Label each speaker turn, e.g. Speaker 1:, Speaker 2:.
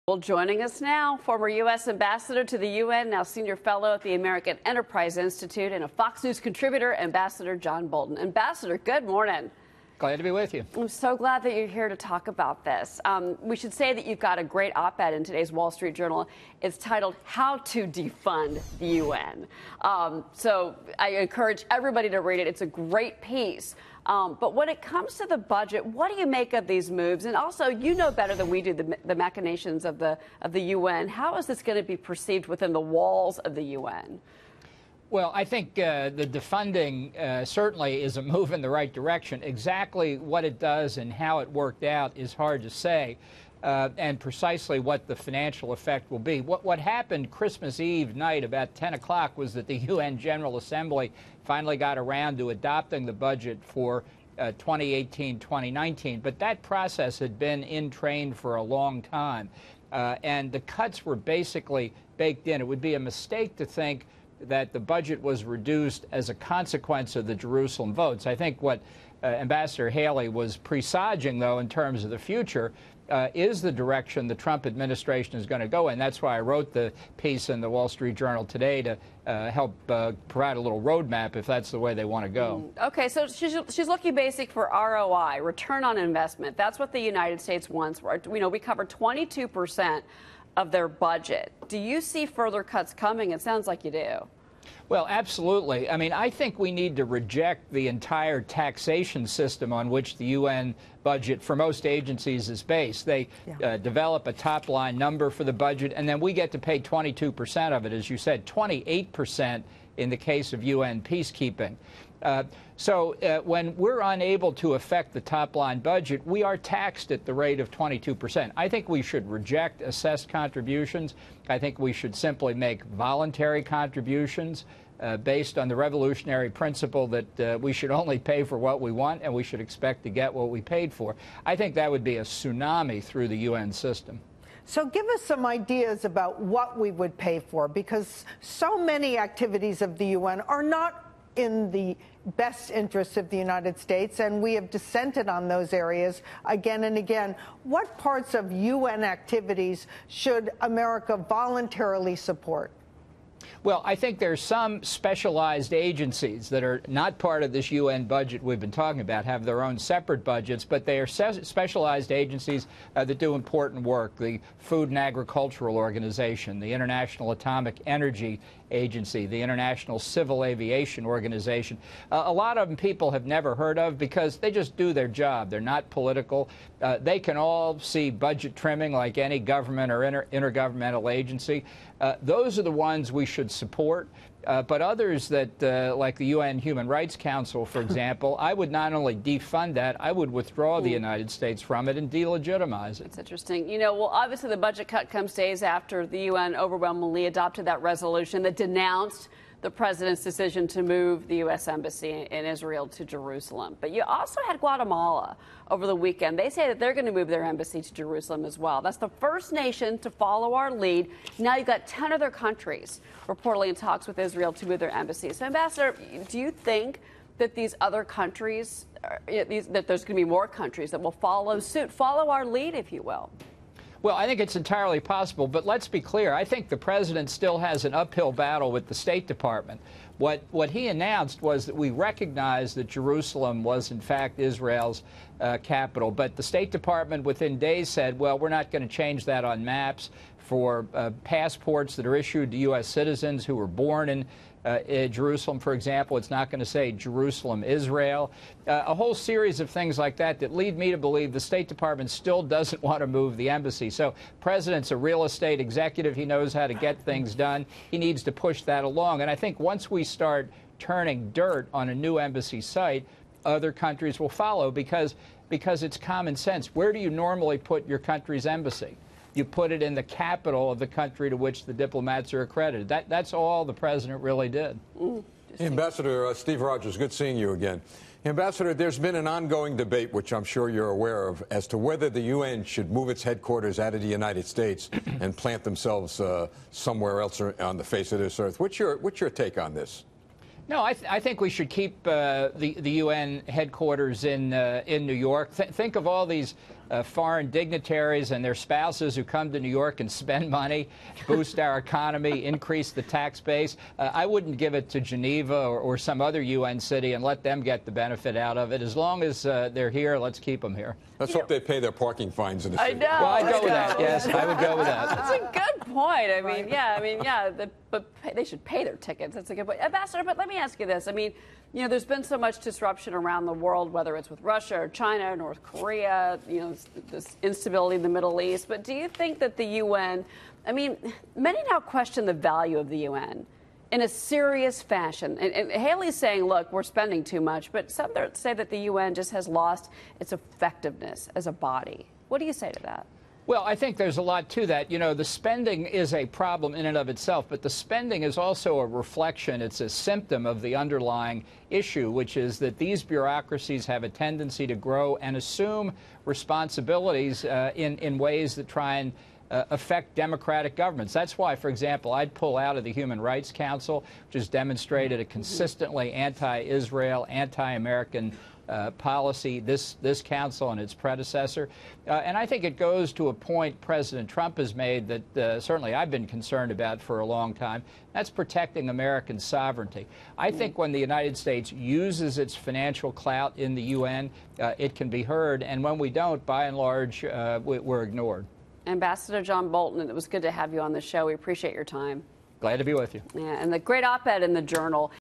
Speaker 1: Well, joining us now, former U.S. Ambassador to the UN, now Senior Fellow at the American Enterprise Institute, and a Fox News contributor, Ambassador John Bolton. Ambassador, good morning.
Speaker 2: Glad to be with you.
Speaker 1: I'm so glad that you're here to talk about this. We should say that you've got a great op-ed in today's Wall Street Journal. It's titled, How to Defund the UN. So I encourage everybody to read it. It's a great piece. But when it comes to the budget, what do you make of these moves? And also, you know better than we do the machinations of the UN. How is this going to be perceived within the walls of the UN?
Speaker 2: Well, I think the defunding certainly is a move in the right direction. Exactly what it does and how it worked out is hard to say, and precisely what the financial effect will be. What happened Christmas Eve night about 10 o'clock was that the UN General Assembly finally got around to adopting the budget for 2018-2019. But that process had been in train for a long time, and the cuts were basically baked in. It would be a mistake to think that the budget was reduced as a consequence of the Jerusalem votes. I think what Ambassador Haley was presaging, though, in terms of the future, is the direction the Trump administration is going to go in. That's why I wrote the piece in the Wall Street Journal today to help provide a little roadmap if that's the way they want to go.
Speaker 1: Okay, so she's looking basic for ROI, return on investment. That's what the United States wants. We know we cover 22% of their budget. Do you see further cuts coming? It sounds like you do.
Speaker 2: Well, absolutely. I mean, I think we need to reject the entire taxation system on which the UN budget for most agencies is based. They develop a top-line number for the budget, and then we get to pay 22% of it, as you said, 28% in the case of UN peacekeeping. So when we're unable to affect the top-line budget, we are taxed at the rate of 22%. I think we should reject assessed contributions. I think we should simply make voluntary contributions based on the revolutionary principle that we should only pay for what we want and we should expect to get what we paid for. I think that would be a tsunami through the UN system.
Speaker 3: So give us some ideas about what we would pay for, because so many activities of the UN are not in the best interests of the United States, and we have dissented on those areas again and again. What parts of UN activities should America voluntarily support?
Speaker 2: Well, I think there's some specialized agencies that are not part of this UN budget we've been talking about, have their own separate budgets, but they are specialized agencies that do important work. The Food and Agricultural Organization, the International Atomic Energy Agency, the International Civil Aviation Organization. A lot of them people have never heard of because they just do their job. They're not political. They can all see budget trimming like any government or intergovernmental agency. Those are the ones we should support. But others that, like the UN Human Rights Council, for example, I would not only defund that, I would withdraw the United States from it and delegitimize it.
Speaker 1: That's interesting. You know, well, obviously the budget cut comes days after the UN overwhelmingly adopted that resolution that denounced the president's decision to move the U.S. Embassy in Israel to Jerusalem. But you also had Guatemala over the weekend. They say that they're going to move their embassy to Jerusalem as well. That's the first nation to follow our lead. Now you've got 10 other countries reportedly in talks with Israel to move their embassies. So, Ambassador, do you think that these other countries, that there's going to be more countries that will follow suit, follow our lead, if you will?
Speaker 2: Well, I think it's entirely possible, but let's be clear. I think the president still has an uphill battle with the State Department. What he announced was that we recognize that Jerusalem was, in fact, Israel's capital, but the State Department within days said, well, we're not going to change that on maps for passports that are issued to U.S. citizens who were born in Jerusalem, for example. It's not going to say Jerusalem, Israel. A whole series of things like that that lead me to believe the State Department still doesn't want to move the embassy. So president's a real estate executive. He knows how to get things done. He needs to push that along. And I think once we start turning dirt on a new embassy site, other countries will follow because it's common sense. Where do you normally put your country's embassy? You put it in the capital of the country to which the diplomats are accredited. That's all the president really did.
Speaker 4: Ambassador Steve Rogers, good seeing you again. Ambassador, there's been an ongoing debate, which I'm sure you're aware of, as to whether the UN should move its headquarters out of the United States and plant themselves somewhere else on the face of this earth. What's your take on this?
Speaker 2: No, I think we should keep the UN headquarters in New York. Think of all these foreign dignitaries and their spouses who come to New York and spend money, boost our economy, increase the tax base. I wouldn't give it to Geneva or some other UN city and let them get the benefit out of it. As long as they're here, let's keep them here.
Speaker 4: Let's hope they pay their parking fines in the city.
Speaker 1: I know.
Speaker 2: Well, I'd go with that. Yes, I would go with that.
Speaker 1: That's a good point. I mean, but they should pay their tickets. That's a good point. Ambassador, but let me ask you this. I mean, you know, there's been so much disruption around the world, whether it's with Russia or China, North Korea, you know, this instability in the Middle East. But do you think that the UN, I mean, many now question the value of the UN in a serious fashion. And Haley's saying, look, we're spending too much. But some say that the UN just has lost its effectiveness as a body. What do you say to that?
Speaker 2: Well, I think there's a lot to that. You know, the spending is a problem in and of itself, but the spending is also a reflection, it's a symptom of the underlying issue, which is that these bureaucracies have a tendency to grow and assume responsibilities in ways that try and affect democratic governments. That's why, for example, I'd pull out of the Human Rights Council, which has demonstrated a consistently anti-Israel, anti-American policy, this council and its predecessor. And I think it goes to a point President Trump has made that certainly I've been concerned about for a long time. That's protecting American sovereignty. I think when the United States uses its financial clout in the UN, it can be heard. And when we don't, by and large, we're ignored.
Speaker 1: Ambassador John Bolton, it was good to have you on the show. We appreciate your time.
Speaker 2: Glad to be with you.
Speaker 1: Yeah, and the great op-ed in the Journal.